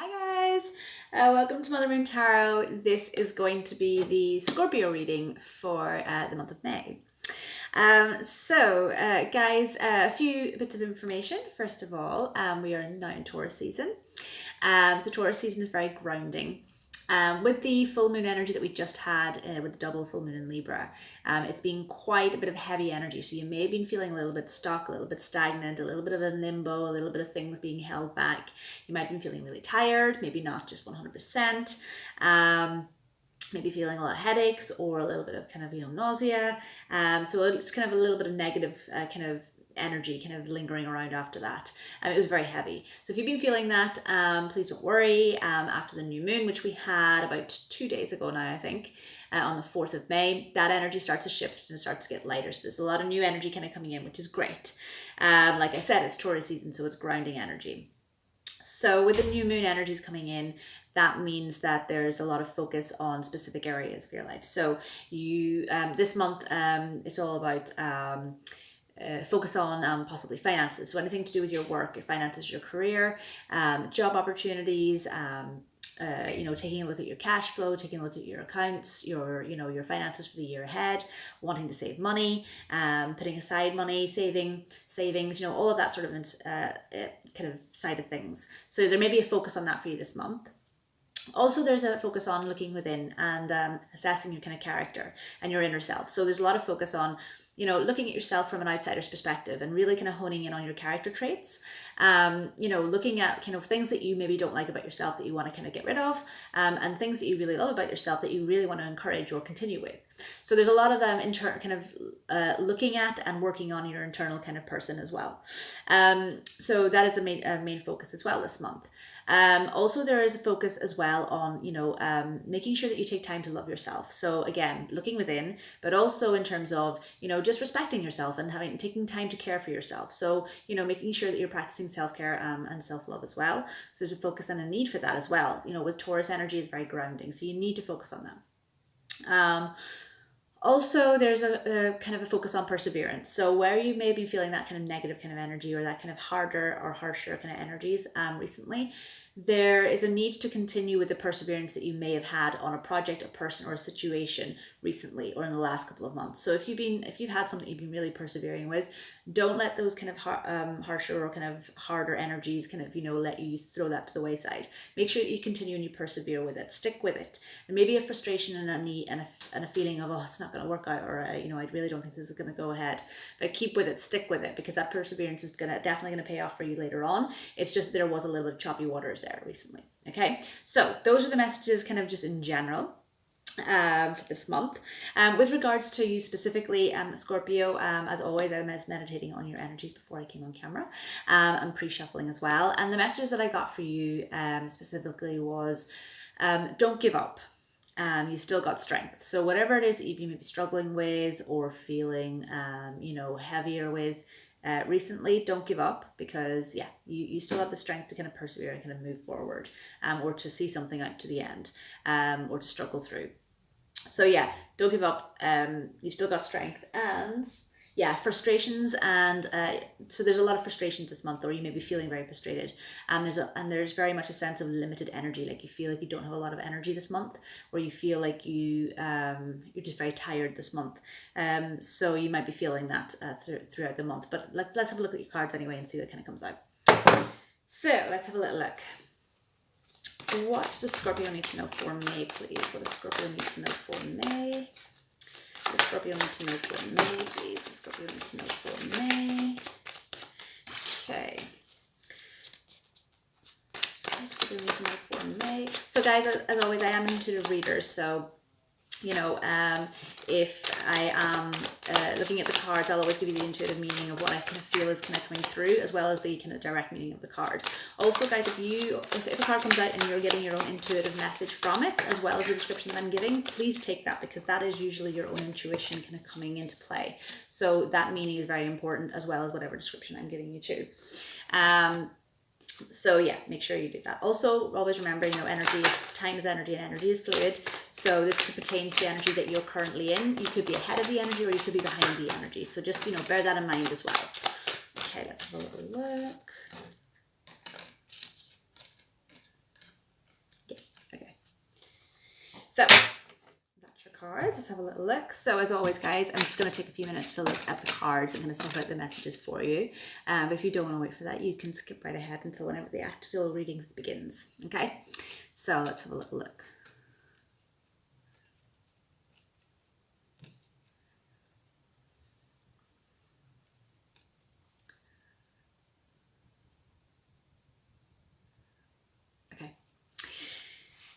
Hi guys, welcome to Mother Moon Tarot. This is going to be the Scorpio reading for the month of May. Guys, a few bits of information. First of all, we are now in Taurus season. So Taurus season is very grounding. With the full moon energy that we just had with the double full moon in Libra, it's been quite a bit of heavy energy. So you may have been feeling a little bit stuck, a little bit stagnant, a little bit of a limbo, a little bit of things being held back. You might have been feeling really tired, maybe not just 100%. Maybe feeling a lot of headaches or a little bit of kind of, nausea. So it's kind of a little bit of negative kind of energy kind of lingering around after that. It was very heavy. So if you've been feeling that, please don't worry. After the new moon, which we had about 2 days ago now, I think, on the 4th of May, that energy starts to shift and starts to get lighter. So there's a lot of new energy kind of coming in, which is great. Like I said, it's Taurus season, so it's grounding energy. So with the new moon energies coming in, that means that there's a lot of focus on specific areas of your life. So you this month, it's all about focus on possibly finances. So anything to do with your work, your finances, your career, job opportunities, taking a look at your cash flow, taking a look at your accounts, your finances for the year ahead, wanting to save money, putting aside money, savings, all of that sort of kind of side of things. So there may be a focus on that for you this month. Also, there's a focus on looking within and assessing your kind of character and your inner self. So there's a lot of focus on looking at yourself from an outsider's perspective and really kind of honing in on your character traits, looking at kind of things that you maybe don't like about yourself that you want to kind of get rid of, and things that you really love about yourself that you really want to encourage or continue with. So there's a lot of them kind of looking at and working on your internal kind of person as well. So that is a main focus as well this month. Also, there is a focus as well on, making sure that you take time to love yourself. So again, looking within, but also in terms of, just respecting yourself and taking time to care for yourself. So, making sure that you're practicing self-care and self-love as well. So there's a focus and a need for that as well. With Taurus energy is very grounding. So you need to focus on that. Also, there's a kind of a focus on perseverance. So where you may be feeling that kind of negative kind of energy or that kind of harder or harsher kind of energies recently, there is a need to continue with the perseverance that you may have had on a project, a person, or a situation recently or in the last couple of months. So if you've had something you've been really persevering with, don't let those kind of harsher or kind of harder energies kind of let you throw that to the wayside. Make sure that you continue and you persevere with it. Stick with it. And maybe a frustration and a need and a feeling of, oh, it's not going to work out, or I really don't think this is going to go ahead. But keep with it. Stick with it, because that perseverance is definitely going to pay off for you later on. It's just there was a little bit of choppy waters there recently. Okay, so those are the messages kind of just in general for this month. With regards to you specifically, Scorpio, as always, I was meditating on your energies before I came on camera, and pre-shuffling as well. And the messages that I got for you specifically was, don't give up. You still got strength. So whatever it is that you've been maybe struggling with or feeling, heavier with recently, don't give up, because you still have the strength to kind of persevere and kind of move forward, or to see something out to the end, or to struggle through. So don't give up. You still got strength, and frustrations, and so there's a lot of frustrations this month, or you may be feeling very frustrated, and there's very much a sense of limited energy, like you feel like you don't have a lot of energy this month, or you feel like you're just very tired this month, so you might be feeling that throughout the month. But let's have a look at your cards anyway and see what kind of comes out. So let's have a little look. What does Scorpio need to know for May, please? What does Scorpio need to know for May? What does Scorpio need to know for May, please? What does Scorpio need to know for May? Okay. What does Scorpio need to know for May? So guys, as always, I am an intuitive reader, so if I am looking at the cards, I'll always give you the intuitive meaning of what I kind of feel is kind of coming through, as well as the kind of direct meaning of the card. Also, guys, if a card comes out and you're getting your own intuitive message from it, as well as the description that I'm giving, please take that, because that is usually your own intuition kind of coming into play. So that meaning is very important, as well as whatever description I'm giving you too. So make sure you do that. Also, always remember, time is energy and energy is fluid. So this could pertain to the energy that you're currently in. You could be ahead of the energy, or you could be behind the energy. So just, bear that in mind as well. Okay, let's have a little look. So that's your cards. Let's have a little look. So as always, guys, I'm just going to take a few minutes to look at the cards and kind of sort out the messages for you. But if you don't want to wait for that, you can skip right ahead until whenever the actual readings begins. Okay, so let's have a little look.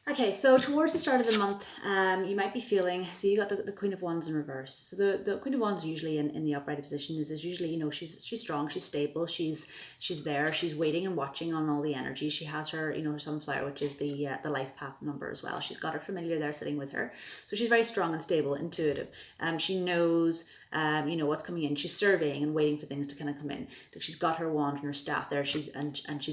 Okay, so towards the start of the month, you might be feeling, so you got the Queen of Wands in reverse. So the Queen of Wands usually in the upright position is usually, you know, she's strong, she's stable, she's there, she's waiting and watching on all the energy. She has her, you know, her sunflower, which is the life path number as well. She's got her familiar there sitting with her. So she's very strong and stable, intuitive. She knows, you know, what's coming in. She's surveying and waiting for things to kind of come in. She's got her wand and her staff there. She's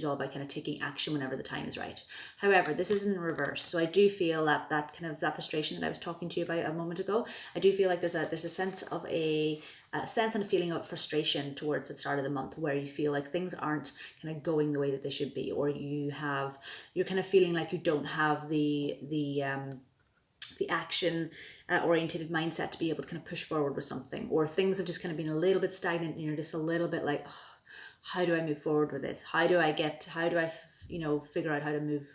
all about kind of taking action whenever the time is right. However, this is in reverse. So I do feel that kind of that frustration that I was talking to you about a moment ago. I do feel like there's a sense of a sense and a feeling of frustration towards the start of the month, where you feel like things aren't kind of going the way that they should be, or you're kind of feeling like you don't have the action orientated mindset to be able to kind of push forward with something, or things have just kind of been a little bit stagnant and you're just a little bit like, oh, how do I move forward with this? How do I you know, figure out how to move?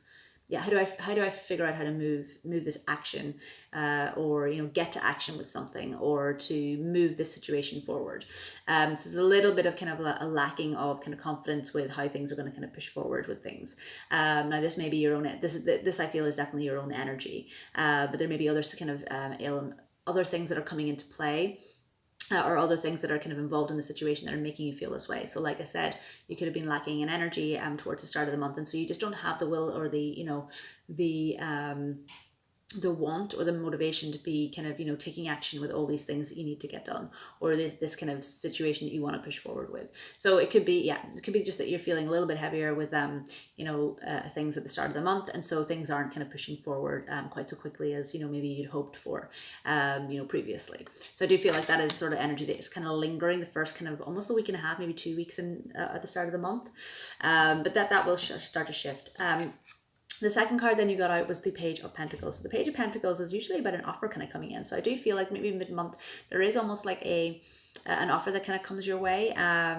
Yeah, how do I figure out how to move this action, or, you know, get to action with something, or to move this situation forward? So there's a little bit of kind of a lacking of kind of confidence with how things are going to kind of push forward with things. Now this may be your own. This I feel is definitely your own energy, but there may be other kind of other things that are coming into play. Or other things that are kind of involved in the situation that are making you feel this way. So like I said, you could have been lacking in energy towards the start of the month, and so you just don't have the will or the, you know, the want or the motivation to be kind of, you know, taking action with all these things that you need to get done, or this kind of situation that you want to push forward with. So it could be, it could be just that you're feeling a little bit heavier with you know, things at the start of the month, and so things aren't kind of pushing forward quite so quickly as, you know, maybe you'd hoped for, you know, previously. So I do feel like that is sort of energy that is kind of lingering the first kind of almost a week and a half, maybe 2 weeks in at the start of the month, but that will start to shift. The second card then you got out was the Page of Pentacles. So the Page of Pentacles is usually about an offer kind of coming in. So I do feel like maybe mid-month there is almost like an offer that kind of comes your way.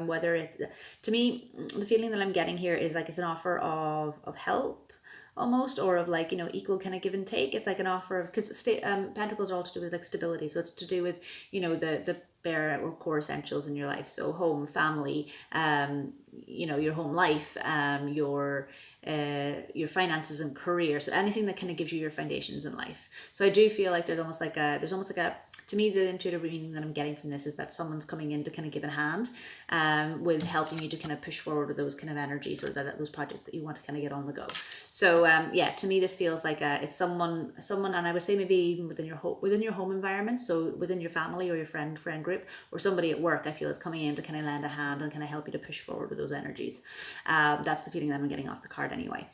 Whether it's, to me, the feeling that I'm getting here is like it's an offer of help almost, or of like, you know, equal kind of give and take. It's like an offer of, because Pentacles are all to do with like stability. So it's to do with, you know, the bare or core essentials in your life. So home, family, you know, your home life, your finances and career. So anything that kind of gives you your foundations in life. So I do feel like there's almost like a, to me, the intuitive reading that I'm getting from this is that someone's coming in to kind of give a hand with helping you to kind of push forward with those kind of energies, or those projects that you want to kind of get on the go. So yeah, to me, this feels like it's someone, and I would say maybe even within your home environment. So within your family or your friend group, or somebody at work, I feel is coming in to kind of lend a hand and kind of help you to push forward with those energies. That's the feeling that I'm getting off the card anyway.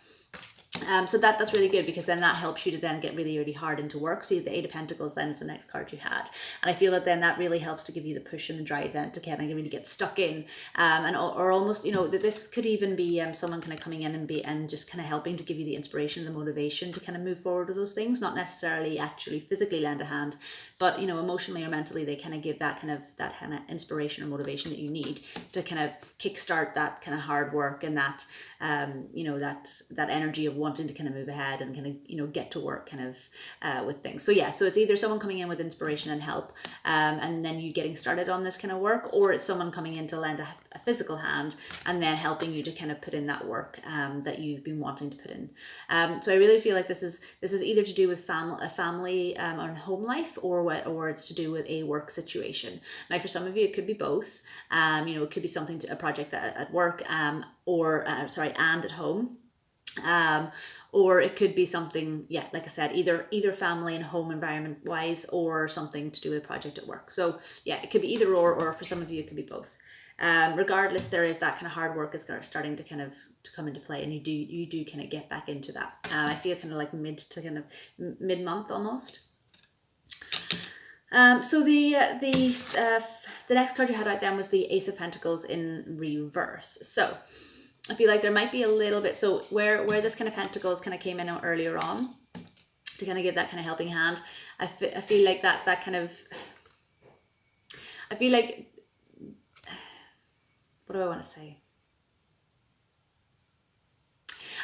So that's really good, because then that helps you to then get really, really hard into work. So the Eight of Pentacles then is the next card you had. And I feel that then that really helps to give you the push and the drive then to kind of really get stuck in. Or almost, you know, that this could even be someone kind of coming in and just kind of helping to give you the inspiration, the motivation to kind of move forward with those things, not necessarily actually physically lend a hand, but, you know, emotionally or mentally, they kind of give that kind of inspiration or motivation that you need to kind of kickstart that kind of hard work and that, you know, that energy of wanting to kind of move ahead and kind of, you know, get to work kind of with things. So yeah, so it's either someone coming in with inspiration and help, and then you getting started on this kind of work, or it's someone coming in to lend a physical hand and then helping you to kind of put in that work that you've been wanting to put in. So I really feel like this is either to do with family or home life, or it's to do with a work situation. Now for some of you it could be both. You know, it could be something a project at work, and at home. Or it could be something, yeah, like I said, either family and home environment wise, or something to do with a project at work. So yeah, it could be either or for some of you it could be both. Regardless, there is that kind of hard work is starting to kind of to come into play, and you do kind of get back into that. I feel kind of like mid-month almost. So the next card you had out then was the Ace of Pentacles in reverse. So I feel like there might be a little bit, so where this kind of pentacles kind of came in earlier on, to kind of give that kind of helping hand. I feel like that kind of, I feel like, what do I want to say?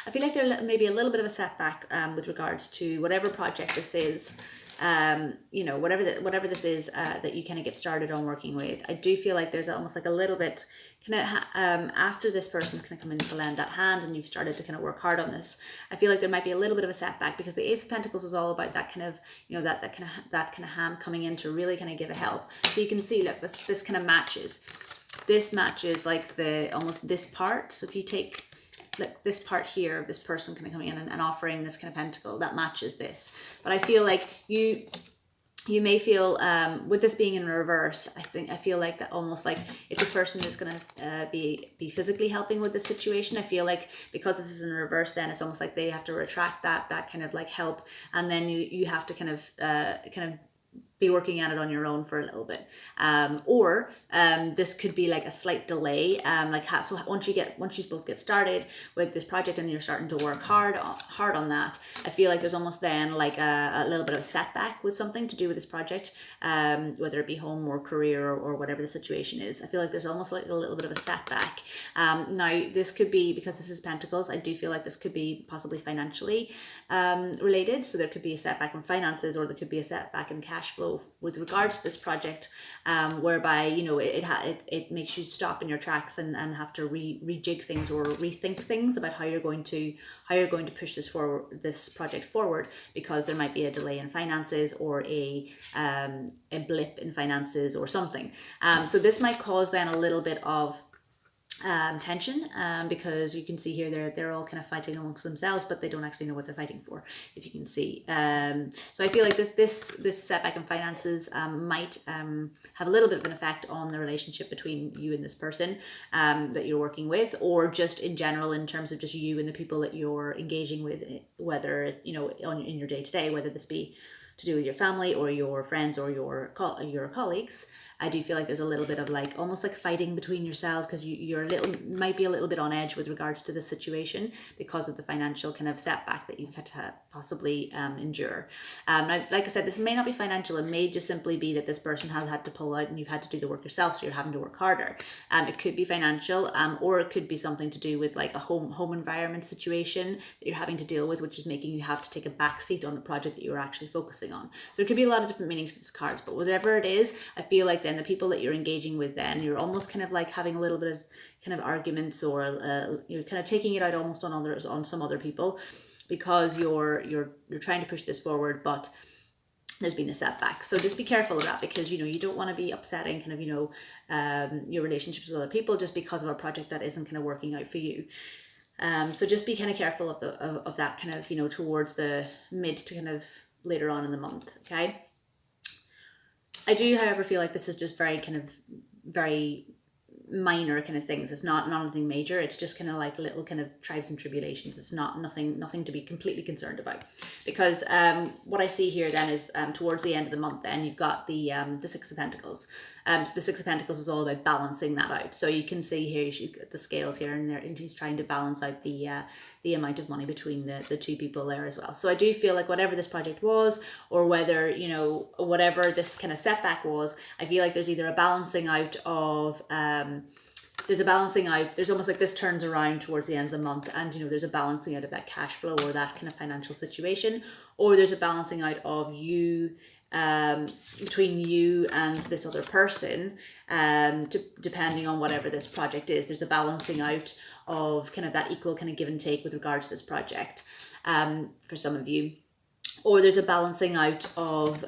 I feel like there may be a little bit of a setback with regards to whatever project this is, you know, whatever this is that you kind of get started on working with. I do feel like there's almost like a little bit kind of after this person's kind of come in to lend that hand and you've started to kind of work hard on this. I feel like there might be a little bit of a setback because the Ace of Pentacles is all about that kind of, you know, that kind of hand coming in to really kind of give a help. So you can see, look, this kind of matches. This matches like almost this part. So if you take like this part here of this person kind of coming in and offering this kind of pentacle, that matches this. But I feel like you may feel with this being in reverse, I feel like that almost like if this person is going to be physically helping with the situation, I feel like because this is in reverse, then it's almost like they have to retract that kind of like help, and then you have to kind of be working at it on your own for a little bit, or this could be like a slight delay, so once you both get started with this project and you're starting to work hard on that, I feel like there's almost then like a little bit of a setback with something to do with this project, whether it be home or career or whatever the situation is. I feel like there's almost like a little bit of a setback. Now this could be, because this is Pentacles, I do feel like this could be possibly financially related, so there could be a setback in finances, or there could be a setback in cash flow with regards to this project, whereby, you know, it makes you stop in your tracks and have to rejig things or rethink things about how you're going to push this project forward, because there might be a delay in finances or a blip in finances or something. So this might cause then a little bit of tension, because you can see here they're all kind of fighting amongst themselves, but they don't actually know what they're fighting for, if you can see. So I feel like this setback in finances might have a little bit of an effect on the relationship between you and this person that you're working with, or just in general in terms of just you and the people that you're engaging with, whether, you know, in your day-to-day, whether this be to do with your family or your friends or your colleagues. I do feel like there's a little bit of like almost like fighting between yourselves, because you're might be a little bit on edge with regards to the situation because of the financial kind of setback that you've had to possibly endure. Like I said, this may not be financial. It may just simply be that this person has had to pull out and you've had to do the work yourself, so you're having to work harder. It could be financial, or it could be something to do with like a home environment situation that you're having to deal with, which is making you have to take a back seat on the project that you're actually focusing on. So it could be a lot of different meanings for these cards, but whatever it is, I feel like then the people that you're engaging with, then you're almost kind of like having a little bit of kind of arguments, or you're kind of taking it out almost on some other people, because you're trying to push this forward, but there's been a setback. So just be careful of that, because, you know, you don't want to be upsetting kind of, you know, your relationships with other people just because of a project that isn't kind of working out for you. So just be kind of careful of that kind of, you know, towards the mid to kind of later on in the month. Okay. I do, however, feel like this is just very minor kind of things. It's not anything major. It's just kind of like little kind of tribes and tribulations. It's nothing to be completely concerned about, because what I see here then is towards the end of the month, then you've got the Six of Pentacles. So the Six of Pentacles is all about balancing that out. So you can see here, she's got the scales here, and she's trying to balance out the amount of money between the two people there as well. So I do feel like whatever this project was, or whether, you know, whatever this kind of setback was, I feel like there's either a balancing out of there's almost like this turns around towards the end of the month, and, you know, there's a balancing out of that cash flow or that kind of financial situation, or there's a balancing out of you between you and this other person, depending on whatever this project is. There's a balancing out of kind of that equal kind of give and take with regards to this project, for some of you. Or there's a balancing out of,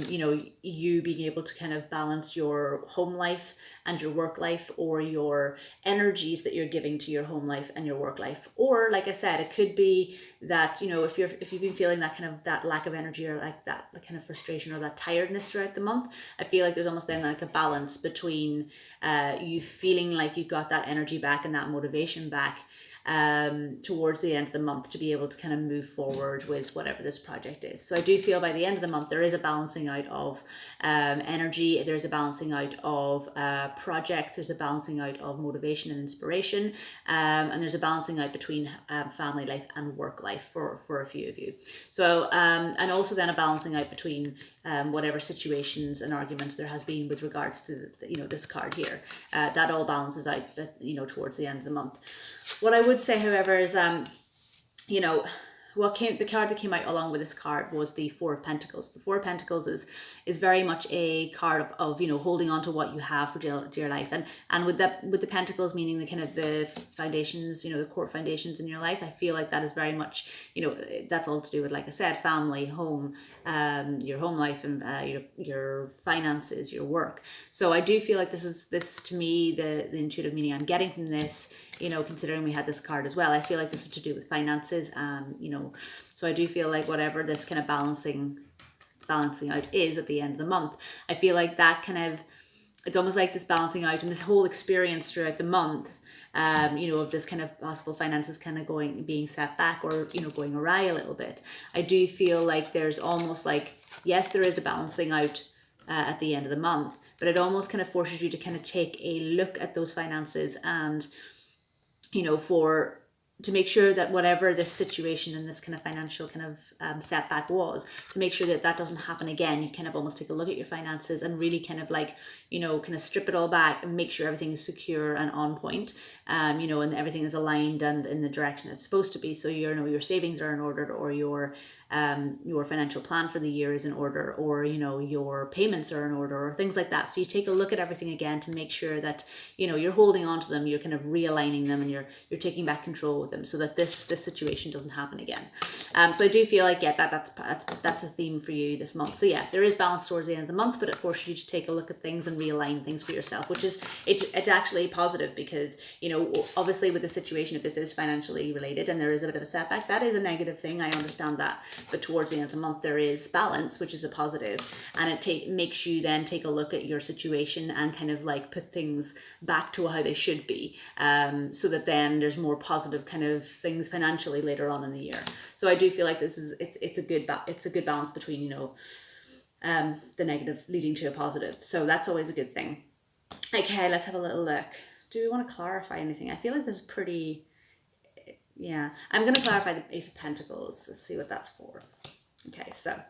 you know, you being able to kind of balance your home life and your work life, or your energies that you're giving to your home life and your work life. Or, like I said, it could be that, you know, if you've been feeling that kind of that lack of energy, or like that kind of frustration or that tiredness throughout the month, I feel like there's almost then like a balance between you feeling like you got that energy back and that motivation back, towards the end of the month to be able to kind of move forward with whatever this project is. So I do feel by the end of the month there is a balancing out of energy, there's a balancing out of project, there's a balancing out of motivation and inspiration, and there's a balancing out between family life and work life for a few of you. So and also then a balancing out between whatever situations and arguments there has been with regards to this card here. That all balances out towards the end of the month. What I would say, however, is the card that came out along with this card was the Four of Pentacles. The Four of Pentacles is very much a card of holding on to what you have for dear life, and with the Pentacles meaning the kind of the foundations, the core foundations in your life. I feel like that is very much that's all to do with, like I said, family, home, your home life, and your finances, your work. So I do feel like this to me, the intuitive meaning I'm getting from this, considering we had this card as well, I feel like this is to do with finances, and so I do feel like whatever this kind of balancing out is at the end of the month, I feel like that kind of, it's almost like this balancing out and this whole experience throughout the month, of this kind of possible finances kind of being set back or, going awry a little bit. I do feel like there's almost like, yes, there is the balancing out at the end of the month, but it almost kind of forces you to kind of take a look at those finances and, to make sure that whatever this situation and this kind of financial kind of setback was, to make sure that that doesn't happen again. You kind of almost take a look at your finances and really kind of like, kind of strip it all back and make sure everything is secure and on point, and everything is aligned and in the direction it's supposed to be. So your savings are in order, or your financial plan for the year is in order, or your payments are in order, or things like that. So you take a look at everything again to make sure that you're holding on to them, you're kind of realigning them, and you're taking back control with them, so that this situation doesn't happen again. So I do feel like that's a theme for you this month. So yeah, there is balance towards the end of the month, but it forces you to take a look at things and realign things for yourself, which is it's actually positive, because obviously with the situation, if this is financially related and there is a bit of a setback, that is a negative thing, I understand that, but towards the end of the month there is balance, which is a positive, and it makes you then take a look at your situation and kind of like put things back to how they should be, so that then there's more positive kind of things financially later on in the year. So I do feel like it's a good balance between the negative leading to a positive. So that's always a good thing. Okay, let's have a little look. Do we want to clarify anything? I feel like this is pretty, yeah. I'm going to clarify the Ace of Pentacles. Let's see what that's for. Okay, so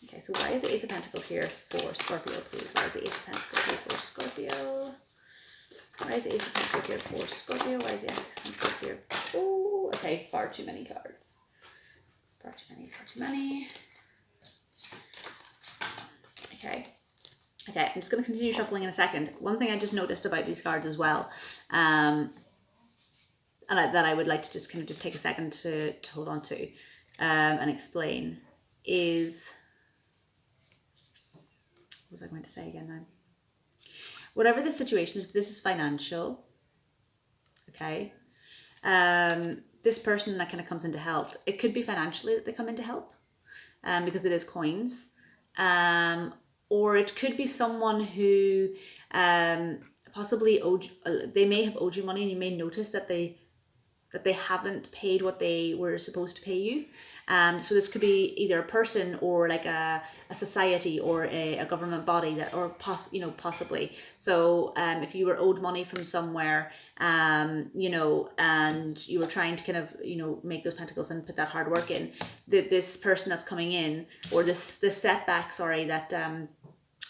why is the Ace of Pentacles here for Scorpio, please? Why is the Ace of Pentacles here for Scorpio? Why is the Ace of Pentacles here for Scorpio? Why is the Ace of Pentacles here? Oh, okay, far too many cards. Far too many. Okay, I'm just going to continue shuffling in a second. One thing I just noticed about these cards as well, and that I would like to just kind of just take a second to hold on to and explain is, what was I going to say again now? Whatever the situation is, if this is financial, okay, this person that kind of comes in to help, it could be financially that they come in to help, because it is coins, or it could be someone who possibly they may have owed you money, and you may notice that they haven't paid what they were supposed to pay you. So this could be either a person or like a society or a government body possibly. So if you were owed money from somewhere, and you were trying to kind of, make those pentacles and put that hard work in, this person that's coming in, or this setback,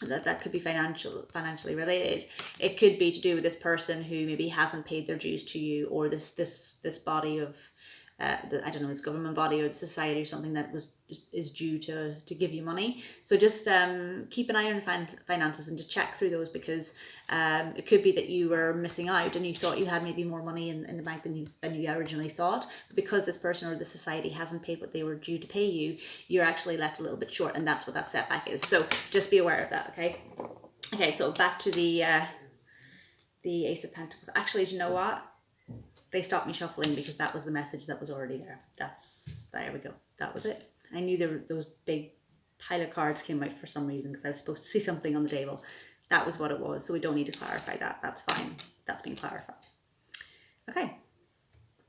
that could be financially related. It could be to do with this person who maybe hasn't paid their dues to you, or this body of this government body or the society or something that is due to give you money. So just keep an eye on finances and just check through those, because it could be that you were missing out and you thought you had maybe more money in the bank than you originally thought, but because this person or the society hasn't paid what they were due to pay you, you're actually left a little bit short, and that's what that setback is. So just be aware of that. Okay, so back to the Ace of Pentacles. Actually, do you know what? They stopped me shuffling because that was the message that was already there. There we go. That was it. I knew those big pile of cards came out for some reason, because I was supposed to see something on the table. That was what it was. So we don't need to clarify that. That's fine. That's been clarified. Okay.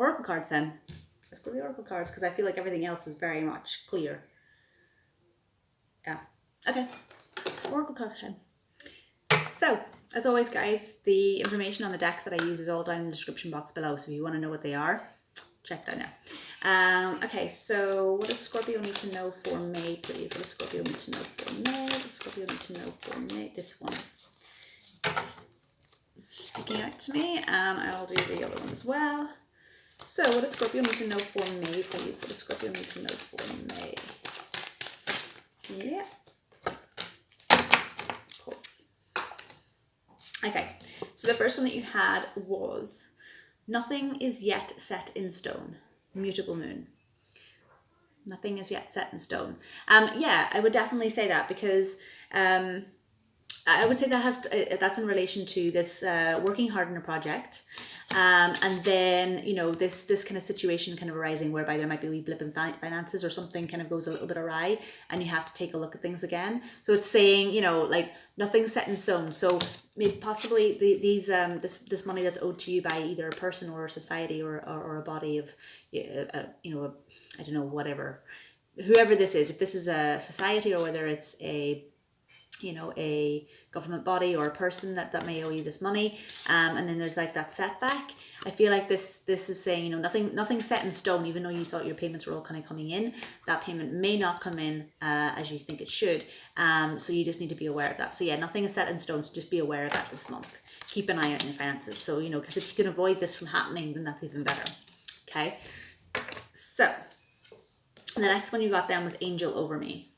Oracle cards then. Let's go to the Oracle cards because I feel like everything else is very much clear. Yeah. Okay. Oracle card time. So, as always, guys, the information on the decks that I use is all down in the description box below. So if you want to know what they are, check down there. Okay, so what does Scorpio need to know for May, please? What does Scorpio need to know for May? What does Scorpio need to know for May? This one is sticking out to me, and I'll do the other one as well. So what does Scorpio need to know for May, please? What does Scorpio need to know for May? Yeah. Cool. Okay, so the first one that you had was nothing is yet set in stone. Mutable moon. Nothing is yet set in stone. Yeah, I would definitely say that because I would say that that's in relation to this working hard on a project, and then this kind of situation kind of arising whereby there might be a wee blip in finances or something kind of goes a little bit awry, and you have to take a look at things again. So it's saying like nothing's set in stone. So maybe possibly this money that's owed to you by either a person or a society or a body of I don't know, whatever, whoever this is, if this is a society or whether it's a government body or a person that may owe you this money, and then there's like that setback. I feel like this is saying nothing set in stone. Even though you thought your payments were all kind of coming in, that payment may not come in as you think it should. So you just need to be aware of that. So yeah, nothing is set in stone. So just be aware of that this month. Keep an eye on your finances. So because if you can avoid this from happening, then that's even better. Okay. So the next one you got then was Angel Over Me.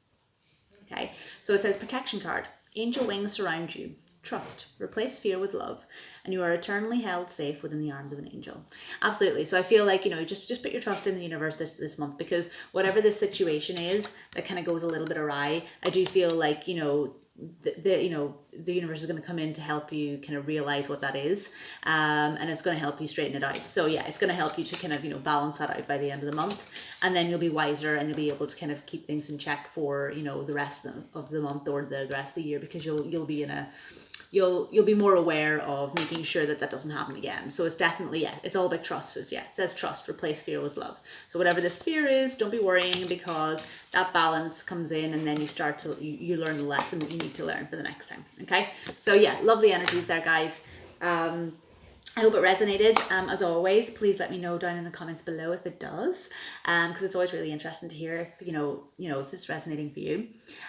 Okay, so it says protection card. Angel wings surround you. Trust. Replace fear with love, and you are eternally held safe within the arms of an angel. Absolutely. So I feel like just put your trust in the universe this month, because whatever this situation is that kind of goes a little bit awry, I do feel like the universe is going to come in to help you kind of realize what that is, and it's going to help you straighten it out. So yeah, it's going to help you to kind of balance that out by the end of the month, and then you'll be wiser and you'll be able to kind of keep things in check for the rest of the month or the rest of the year, because you'll be in a you'll be more aware of making sure that doesn't happen again. So it's definitely, it's all about trust. It says trust, replace fear with love. So whatever this fear is, don't be worrying, because that balance comes in, and then you start to, you learn the lesson that you need to learn for the next time. Okay. So yeah, lovely energies there, guys. I hope it resonated. As always, please let me know down in the comments below if it does, because it's always really interesting to hear if if it's resonating for you.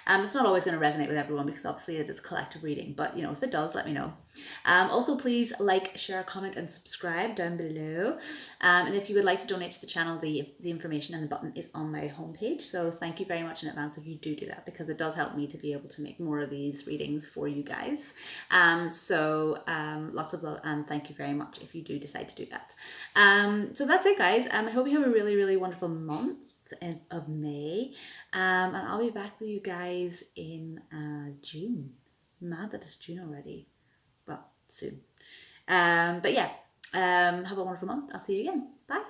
It's not always going to resonate with everyone, because obviously it is a collective reading, but if it does, let me know. Also, please like, share, comment, and subscribe down below. And if you would like to donate to the channel, the information and the button is on my homepage. So thank you very much in advance if you do that, because it does help me to be able to make more of these readings for you guys. Lots of love, and thank you very much if you do decide to do that. So that's it, guys. I hope you have a really, really wonderful month of May, and I'll be back with you guys in June. Mad that it's June already. Well, soon. But yeah, have a wonderful month. I'll see you again. Bye.